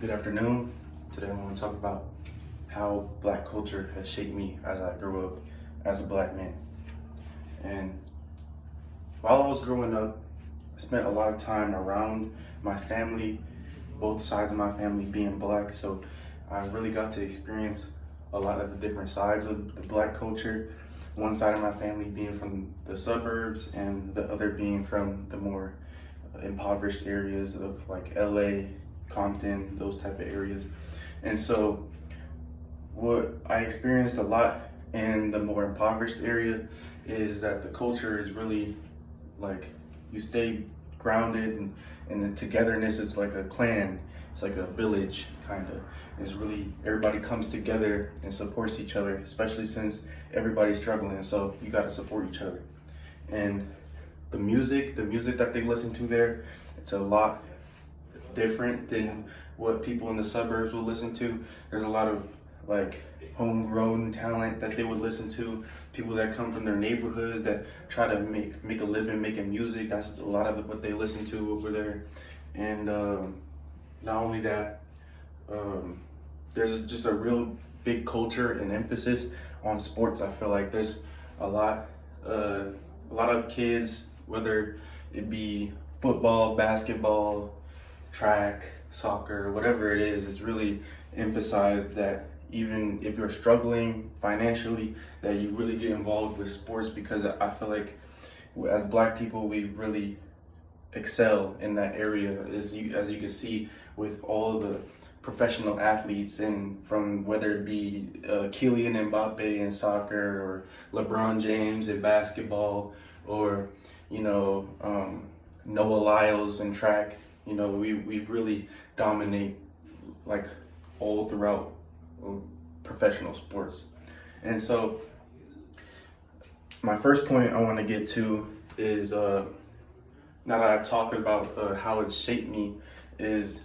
Good afternoon. Today I want to talk about how Black culture has shaped me as I grew up as a Black man. And while I was growing up, I spent a lot of time around my family, both sides of my family being Black. So I really got to experience a lot of the different sides of the Black culture. One side of my family being from the suburbs and the other being from the more impoverished areas of like LA, Compton, those type of areas. And so what I experienced a lot in the more impoverished area is that the culture is really like you stay grounded and the togetherness is like a clan. It's like a village kind of. It's really everybody comes together and supports each other, especially since everybody's struggling. So you got to support each other. And the music that they listen to there, it's a lot different than what people in the suburbs will listen to. There's a lot of like homegrown talent that they would listen to, people that come from their neighborhoods that try to make a living making music. That's a lot of what they listen to over there. And not only that, there's just a real big culture and emphasis on sports. I feel like there's a lot of kids, whether it be football, basketball, track, soccer, whatever it is, it's really emphasized that even if you're struggling financially, that you really get involved with sports, because I feel like as Black people, we really excel in that area, as you can see with all the professional athletes, and from whether it be Kylian Mbappe in soccer, or LeBron James in basketball, or Noah Lyles in track. We really dominate like all throughout professional sports. And so my first point I want to get to is now that I've talked about how it shaped me, is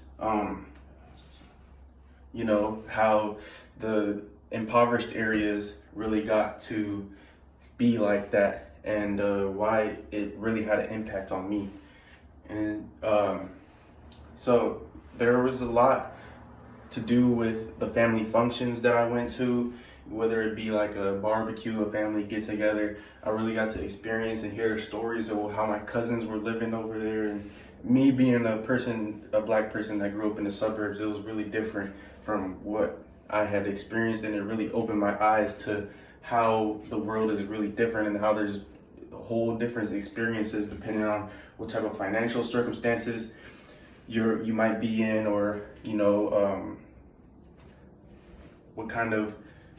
how the impoverished areas really got to be like that, and why it really had an impact on me. And so there was a lot to do with the family functions that I went to, whether it be like a barbecue, a family get together. I really got to experience and hear the stories of how my cousins were living over there. And me being a Black person that grew up in the suburbs, it was really different from what I had experienced, and it really opened my eyes to how the world is really different, and how there's a whole different experiences depending on what type of financial circumstances you might be in, or what kind of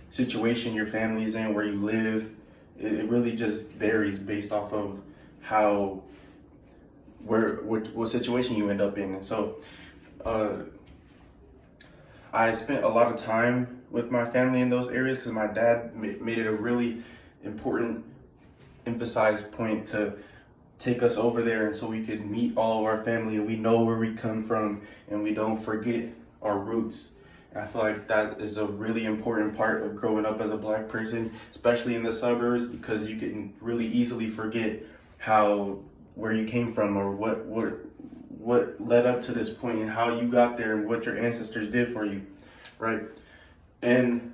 situation your family's in, where you live. It really just varies based off of what situation you end up in. And so I spent a lot of time with my family in those areas, because my dad made it a really important emphasized point to take us over there, and so we could meet all of our family and we know where we come from and we don't forget our roots. And I feel like that is a really important part of growing up as a Black person, especially in the suburbs, because you can really easily forget where you came from, or what led up to this point, and how you got there, and what your ancestors did for you, right? And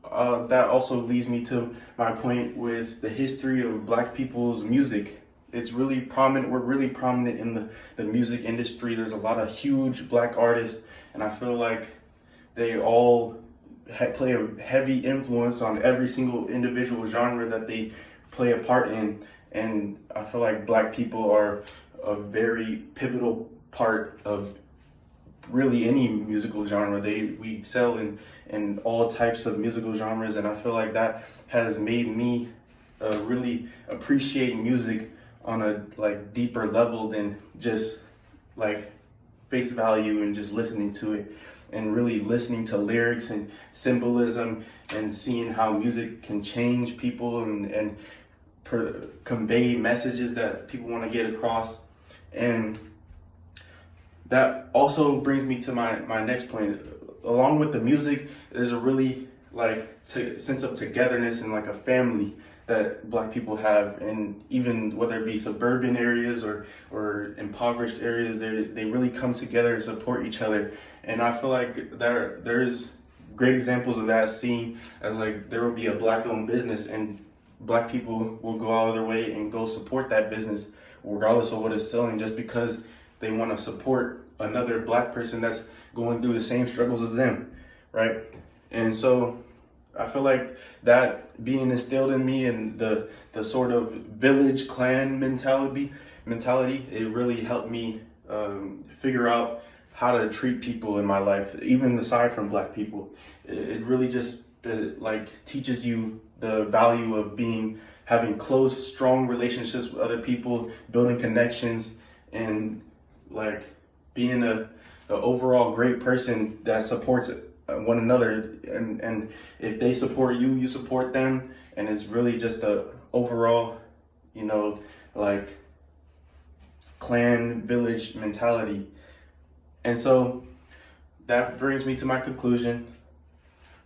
that also leads me to my point with the history of Black people's music. It's really prominent. We're really prominent in the music industry. There's a lot of huge Black artists, and I feel like they all play a heavy influence on every single individual genre that they play a part in. And I feel like Black people are a very pivotal part of really any musical genre. We excel in all types of musical genres, and I feel like that has made me really appreciate music on a deeper level than just like face value and just listening to it, and really listening to lyrics and symbolism, and seeing how music can change people and convey messages that people want to get across. And that also brings me to my next point. Along with the music, there's a really sense of togetherness and like a family that Black people have, and even whether it be suburban areas or impoverished areas, they really come together and support each other. And I feel like there's great examples of that seen as like there will be a Black-owned business and Black people will go out of their way and go support that business regardless of what it's selling, just because they want to support another Black person that's going through the same struggles as them, right? And so I feel like that being instilled in me and the sort of village clan mentality, it really helped me figure out how to treat people in my life, even aside from Black people. It really just like teaches you the value of having close, strong relationships with other people, building connections, and like being a overall great person that supports one another. And if they support you, you support them, and it's really just a overall, like clan village mentality. And so that brings me to my conclusion.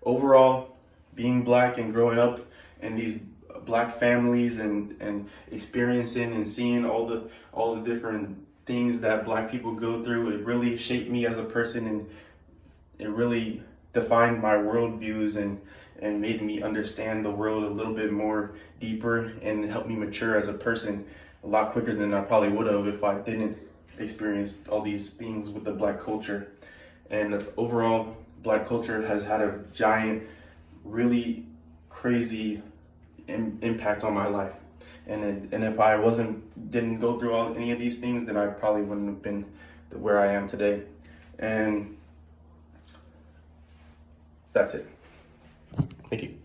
Overall, being Black and growing up in these Black families and experiencing and seeing all the different things that Black people go through, it really shaped me as a person, and it really defined my worldviews and made me understand the world a little bit more deeper, and helped me mature as a person a lot quicker than I probably would have if I didn't experience all these things with the Black culture. And overall, Black culture has had a giant, really crazy impact on my life. And if I didn't go through any of these things, then I probably wouldn't have been where I am today. And that's it. Thank you.